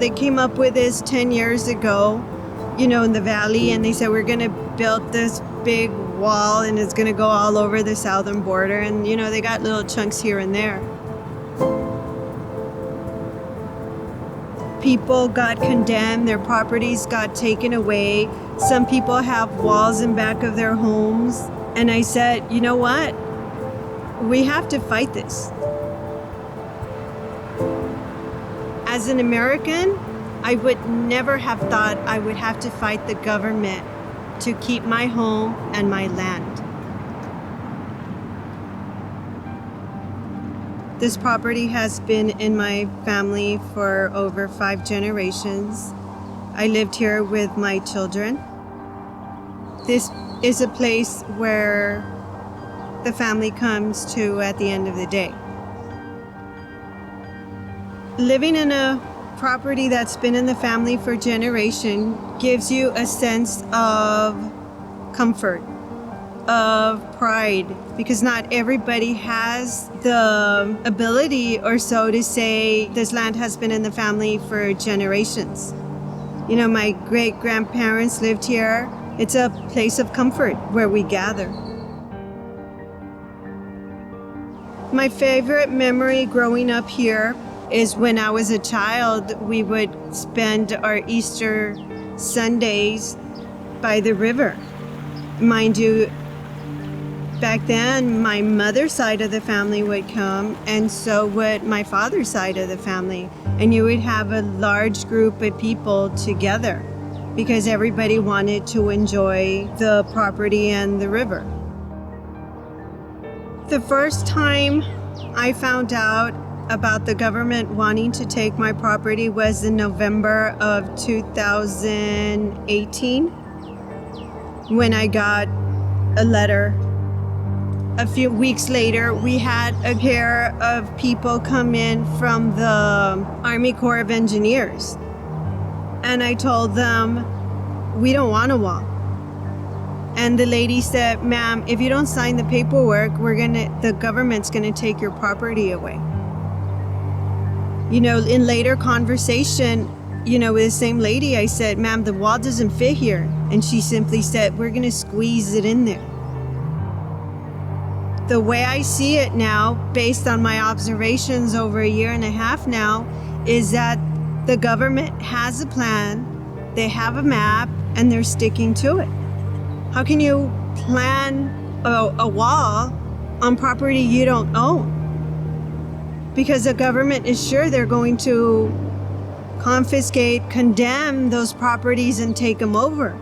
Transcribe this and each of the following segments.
They came up with this 10 years ago, in the valley, and they said we're going to build this big wall and it's going to go all over the southern border. And, they got little chunks here and there. People got condemned, their properties got taken away. Some people have walls in back of their homes. And I said, you know what? We have to fight this. As an American, I would never have thought I would have to fight the government to keep my home and my land. This property has been in my family for over 5 generations. I lived here with my children. This is a place where the family comes to at the end of the day. Living in a property that's been in the family for generations gives you a sense of comfort, of pride, because not everybody has the ability or so to say this land has been in the family for generations. My great-grandparents lived here. It's a place of comfort where we gather. My favorite memory growing up here is when I was a child, we would spend our Easter Sundays by the river. Mind you, back then, my mother's side of the family would come, and so would my father's side of the family. And you would have a large group of people together because everybody wanted to enjoy the property and the river. The first time I found out about the government wanting to take my property was in November of 2018 when I got a letter. A few weeks later, we had a pair of people come in from the Army Corps of Engineers. And I told them, we don't want a wall. And the lady said, ma'am, if you don't sign the paperwork, the government's gonna take your property away. In later conversation, with the same lady, I said, ma'am, the wall doesn't fit here. And she simply said, we're going to squeeze it in there. The way I see it now, based on my observations over a year and a half now, is that the government has a plan, they have a map, and they're sticking to it. How can you plan a wall on property you don't own? Because the government is sure they're going to confiscate, condemn those properties and take them over.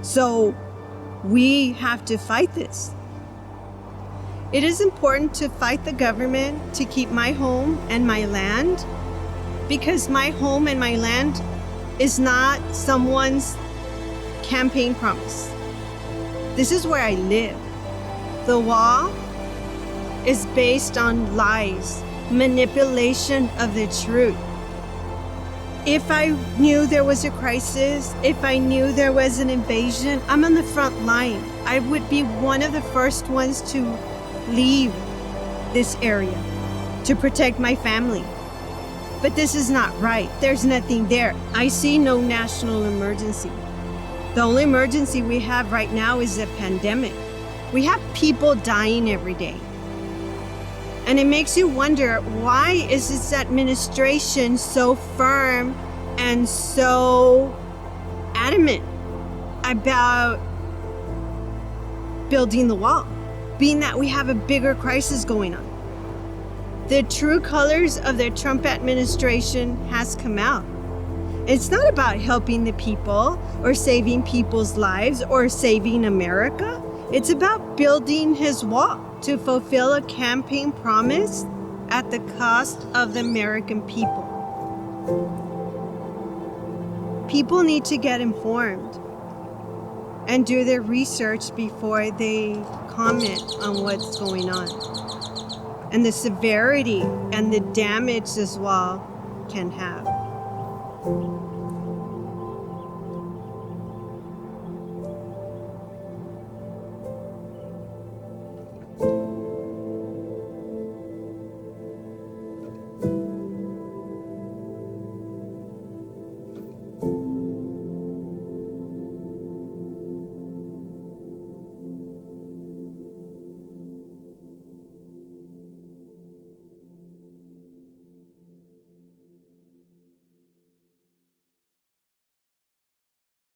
So we have to fight this. It is important to fight the government to keep my home and my land, because my home and my land is not someone's campaign promise. This is where I live. The wall is based on lies, manipulation of the truth. If I knew there was a crisis, if I knew there was an invasion, I'm on the front line. I would be one of the first ones to leave this area to protect my family. But this is not right. There's nothing there. I see no national emergency. The only emergency we have right now is a pandemic. We have people dying every day. And it makes you wonder, why is this administration so firm and so adamant about building the wall, being that we have a bigger crisis going on? The true colors of the Trump administration has come out. It's not about helping the people or saving people's lives or saving America. It's about building his wall to fulfill a campaign promise at the cost of the American people. People need to get informed and do their research before they comment on what's going on and the severity and the damage this wall can have.